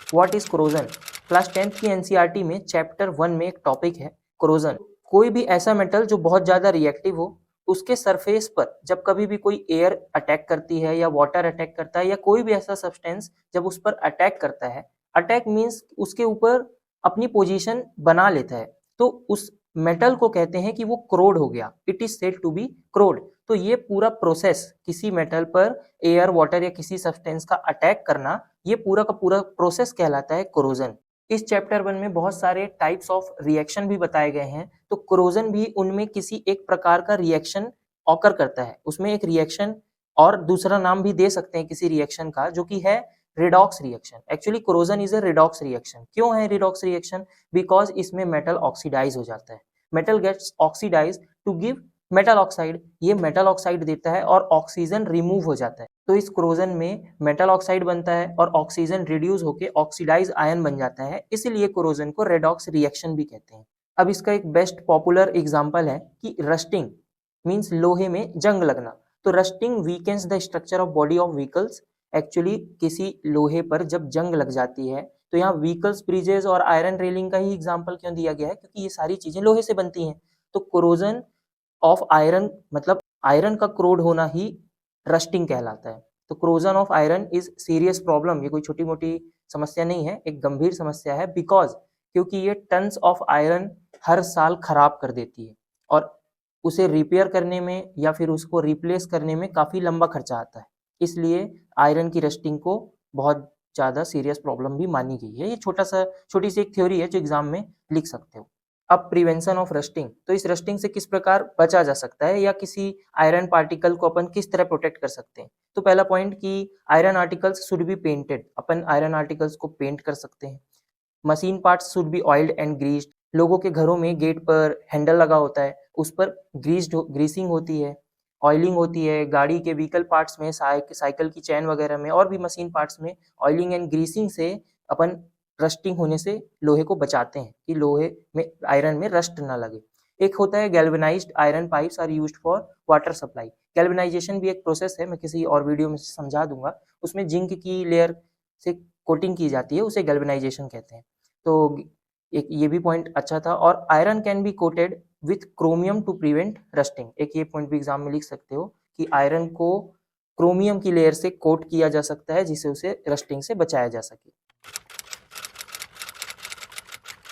What is corrosion? Class 10th की NCERT में chapter 1 में एक टॉपिक है कोरोजन। कोई भी ऐसा मेटल जो बहुत ज्यादा रिएक्टिव हो, उसके सरफेस पर जब कभी भी कोई एयर अटैक करती है या वाटर अटैक करता है या कोई भी ऐसा सब्सटेंस जब उस पर अटैक करता है, अटैक मीन्स उसके ऊपर अपनी पोजीशन बना लेता है, तो उस मेटल को कहते हैं कि वो क्रोड हो गया। It is said to be crude. तो ये पूरा प्रोसेस, किसी मेटल पर एयर वाटर या किसी सब्सटेंस का अटैक करना, ये पूरा का पूरा प्रोसेस कहलाता है कोरोजन। इस चैप्टर 1 में बहुत सारे टाइप्स ऑफ रिएक्शन भी बताए गए हैं, तो कोरोजन भी उनमें किसी एक प्रकार का रिएक्शन ऑकर करता है। उसमें एक रिएक्शन और दूसरा नाम भी दे सकते हैं किसी रिएक्शन का, जो कि है redox reaction. Actually corrosion is a redox reaction. क्यों है रिडॉक्स रिएक्शन? बिकॉज इसमें मेटल ऑक्सीडाइज हो जाता है। Metal gets oxidise to give metal oxide. ये मेटल ऑक्साइड देता है और ऑक्सीजन रिमूव हो जाता है। तो इस कोरोजन में मेटल ऑक्साइड बनता है और ऑक्सीजन रिड्यूस होकर ऑक्सीडाइज आयन बन जाता है, इसलिए कोरोजन को रेडॉक्स रिएक्शन भी कहते हैं। अब इसका एक बेस्ट पॉपुलर एग्जांपल है कि रस्टिंग मींस लोहे में जंग लगना। तो rusting weakens the structure of body of vehicles. Actually किसी लोहे पर जब जंग लग जाती है, तो यहाँ व्हीकल्स, ब्रिजेस और आयरन रेलिंग का ही एग्जाम्पल क्यों दिया गया है? क्योंकि ये सारी चीजें लोहे से बनती हैं। तो कोरोजन ऑफ आयरन मतलब आयरन का क्रोड होना ही रस्टिंग कहलाता है। तो corrosion of iron is serious problem. ये कोई छोटी मोटी समस्या नहीं है, एक गंभीर समस्या है। बिकॉज क्योंकि ये टन्स ऑफ आयरन हर साल खराब कर देती है और उसे रिपेयर करने में या फिर उसको रिप्लेस करने में काफी लंबा खर्चा आता है। इसलिए आयरन की रस्टिंग को बहुत ज्यादा सीरियस प्रॉब्लम भी मानी गई है। ये छोटी सी एक थ्योरी है जो एग्जाम में लिख सकते हो। अब प्रिवेंशन ऑफ रस्टिंग, तो इस रस्टिंग से किस प्रकार बचा जा सकता है या किसी आयरन पार्टिकल को अपन किस तरह प्रोटेक्ट कर सकते हैं? तो पहला पॉइंट कि iron articles should be painted. Upon iron articles को पेंट कर सकते हैं। Machine parts should be oiled and greased. लोगों के घरों में गेट पर हैंडल लगा होता है, उस पर ग्रीसिंग होती है, ऑयलिंग होती है। गाड़ी के व्हीकल पार्ट्स में, साइकिल की चैन वगैरह में और भी मशीन पार्ट्स में ऑयलिंग एंड ग्रीसिंग से अपन रस्टिंग होने से लोहे को बचाते हैं कि लोहे में, आयरन में रस्ट ना लगे। एक होता है galvanised iron pipes are used for water supply. Galvanisation भी एक प्रोसेस है, मैं किसी और वीडियो में समझा दूंगा। उसमें जिंक की लेयर से कोटिंग की जाती है, उसे गैल्वेनाइजेशन कहते हैं। तो एक ये भी पॉइंट अच्छा था। और iron can be coated with chromium to prevent rusting. एक ये पॉइंट भी एग्जाम में लिख सकते हो कि आयरन को क्रोमियम की लेयर से कोट किया जा सकता है जिससे उसे रस्टिंग से बचाया जा सके।